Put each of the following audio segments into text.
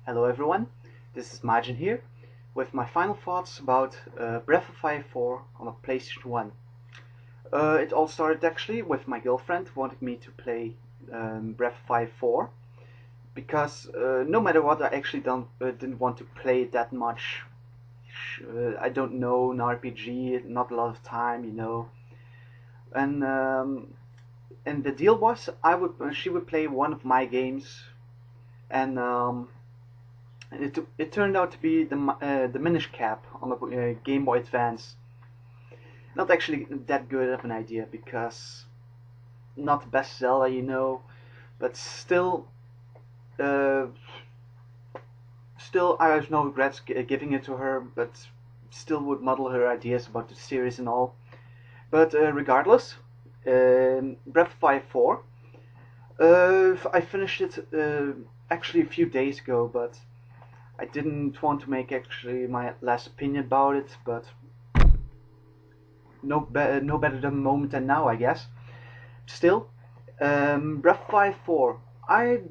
Hello everyone, this is Majin here with my final thoughts about Breath of Fire 4 on a PlayStation 1. It all started actually with my girlfriend wanting me to play Breath of Fire 4 because no matter what I actually didn't want to play it that much. I don't know an RPG, not a lot of time. And and the deal was she would play one of my games and it turned out to be the Minish Cap on the Game Boy Advance. Not actually that good of an idea because not the best Zelda, but uh, still I have no regrets giving it to her, but still would muddle her ideas about the series and all. But regardless, Breath of Fire 4, I finished it actually a few days ago, but I didn't want to make actually my last opinion about it, but no better than moment than now, I guess. Still, Breath of Fire 4, I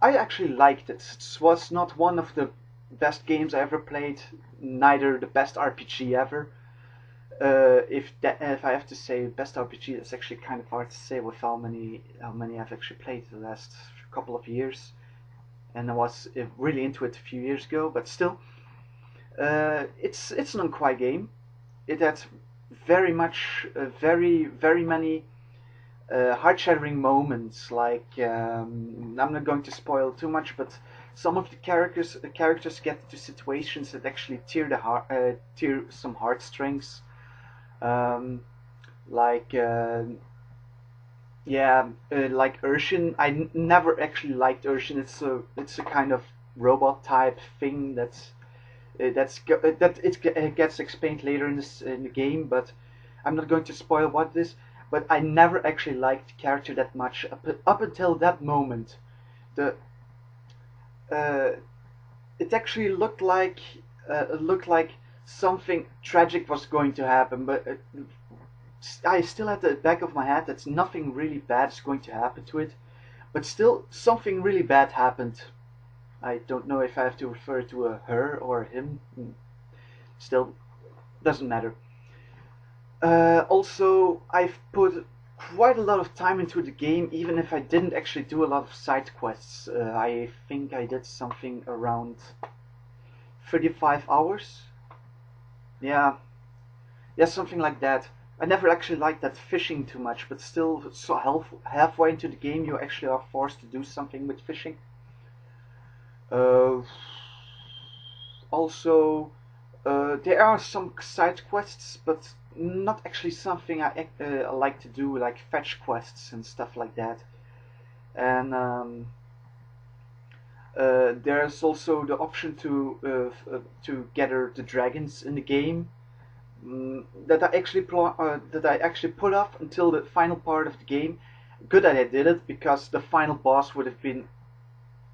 actually liked it. It was not one of the best games I ever played, neither the best RPG ever. If I have to say best RPG, that's actually kind of hard to say with how many I've actually played the last couple of years, and I was really into it a few years ago. But still, it's an unquiet game. It had very many heart-shattering moments. Like I'm not going to spoil too much, but some of the characters get into situations that actually tear some heartstrings. Um, like yeah, like Urshin. Never actually liked Urshin. It's a kind of robot type thing that it gets explained later in the game, but I'm not going to spoil what it is. But I never actually liked the character that much up until that moment. The uh, it actually looked like something tragic was going to happen, but I still had the back of my head that nothing really bad is going to happen to it. But still, something really bad happened. I don't know if I have to refer to a her or a him. Still, doesn't matter. Also, I've put quite a lot of time into the game, even if I didn't actually do a lot of side quests. I think I did something around 35 hours. Yeah, yeah, something like that. I never actually liked that fishing too much, but still, so halfway into the game, you actually are forced to do something with fishing. Uh, Also, there are some side quests, but not actually something I like to do, like fetch quests and stuff like that. And there's also the option to gather the dragons in the game. That I actually put off until the final part of the game. Good that I did it because the final boss would have been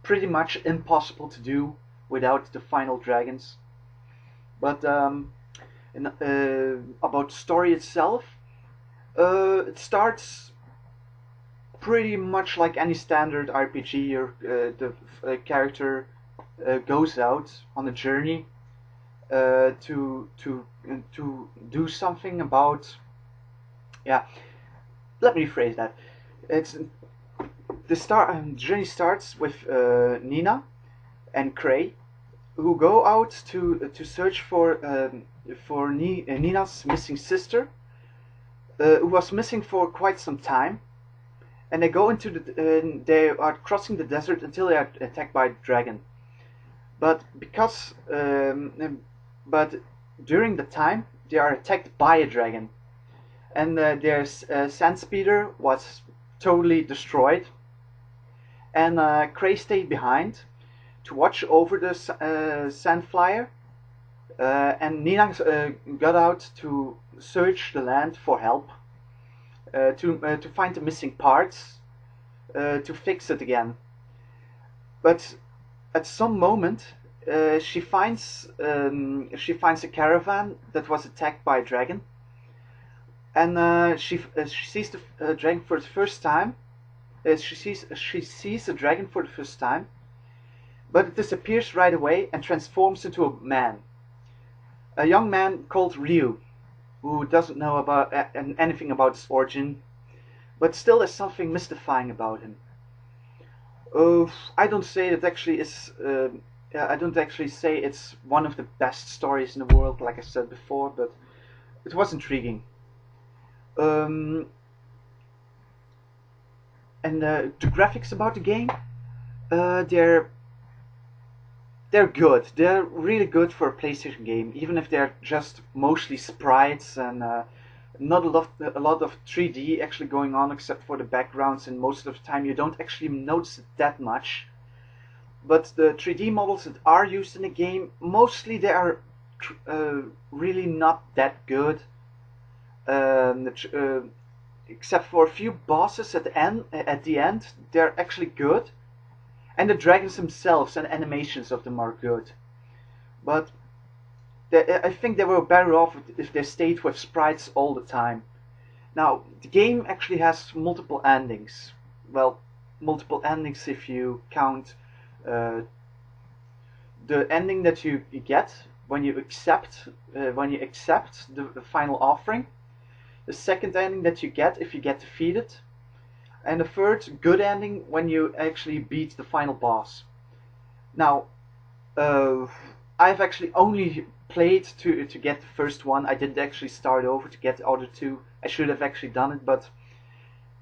pretty much impossible to do without the final dragons. But about the story itself, it starts pretty much like any standard RPG. The character goes out on a journey to do something about. Yeah, let me rephrase that. It's the journey starts with Nina and Cray, who go out to search for Nina's missing sister, who was missing for quite some time. And they are crossing the desert until they are attacked by a dragon. But because but during the time they are attacked by a dragon, and their sand speeder was totally destroyed, and Cray stayed behind to watch over the sand flyer. And Nina got out to search the land for help, to find the missing parts, to fix it again. But at some moment, she finds a caravan that was attacked by a dragon, and she sees the dragon for the first time. She sees a dragon for the first time, but it disappears right away and transforms into a man. A young man called Ryu, who doesn't know about anything about his origin, but still there's something mystifying about him. I don't say it actually is. I don't actually say it's one of the best stories in the world, like I said before, but it was intriguing. Um, and the graphics about the game, uh, they're they're good. They're really good for a PlayStation game, even if they're just mostly sprites and not a lot of 3D actually going on, except for the backgrounds, and most of the time you don't actually notice it that much. But the 3D models that are used in the game, mostly they are uh, really not that good. Except for a few bosses at the end, they're actually good, and the dragons themselves and animations of them are good. But I think they were better off if they stayed with sprites all the time. Now, the game actually has multiple endings. Well, multiple endings if you count uh, the ending that you get when you accept the final offering, the second ending that you get if you get defeated, and the third good ending when you actually beat the final boss. Now, uh, I've actually only played to get the first one. I didn't actually start over to get the other two. I should have actually done it, but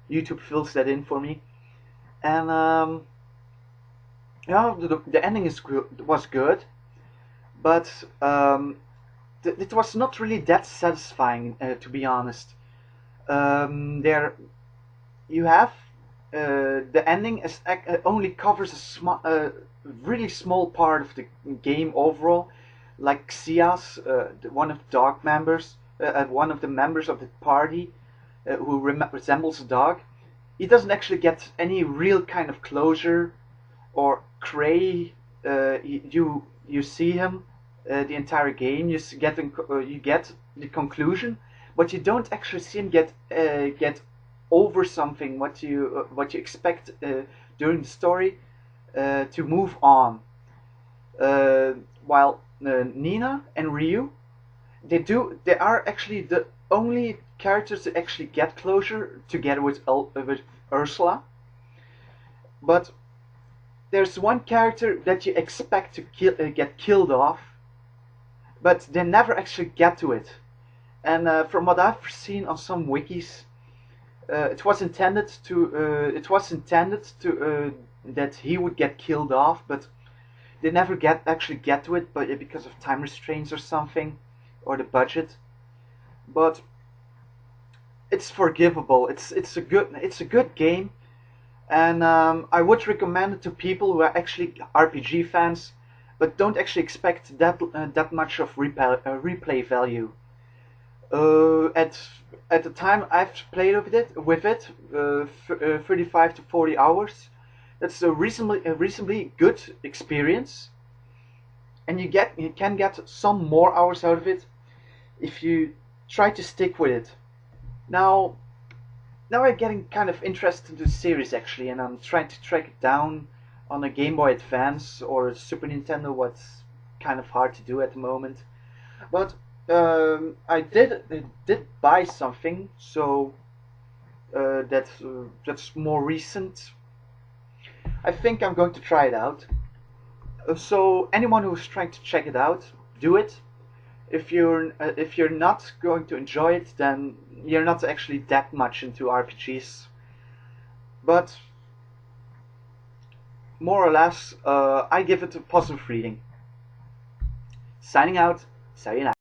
YouTube fills that in for me. And yeah, the ending was good, but it was not really that satisfying, to be honest. There you have the ending only covers really small part of the game overall, like Xia's, one of the dog members, one of the members of the party, who resembles a dog. He doesn't actually get any real kind of closure. Or Cray, you see him the entire game. You get the conclusion, but you don't actually see him get over something what you expect during the story to move on. Uh, while Nina and Ryu, they are actually the only characters that actually get closure together with Ursula. But there's one character that you expect to get killed off, but they never actually get to it. And from what I've seen on some wikis, it was intended to that he would get killed off, but they never actually get to it, but because of time restraints or something, or the budget. But it's forgivable. It's a good game, and I would recommend it to people who are actually RPG fans, but don't actually expect that much of replay value. At the time I've played with it 35 to 40 hours. That's a reasonably good experience, and you can get some more hours out of it if you try to stick with it. Now, now I'm getting kind of interested in the series actually, and I'm trying to track it down on a Game Boy Advance or Super Nintendo, what's kind of hard to do at the moment. But I did buy something, so that's more recent. I think I'm going to try it out. So anyone who's trying to check it out, do it. If you're not going to enjoy it, then you're not actually that much into RPGs. But more or less, I give it a positive reading. Signing out. Sayonara.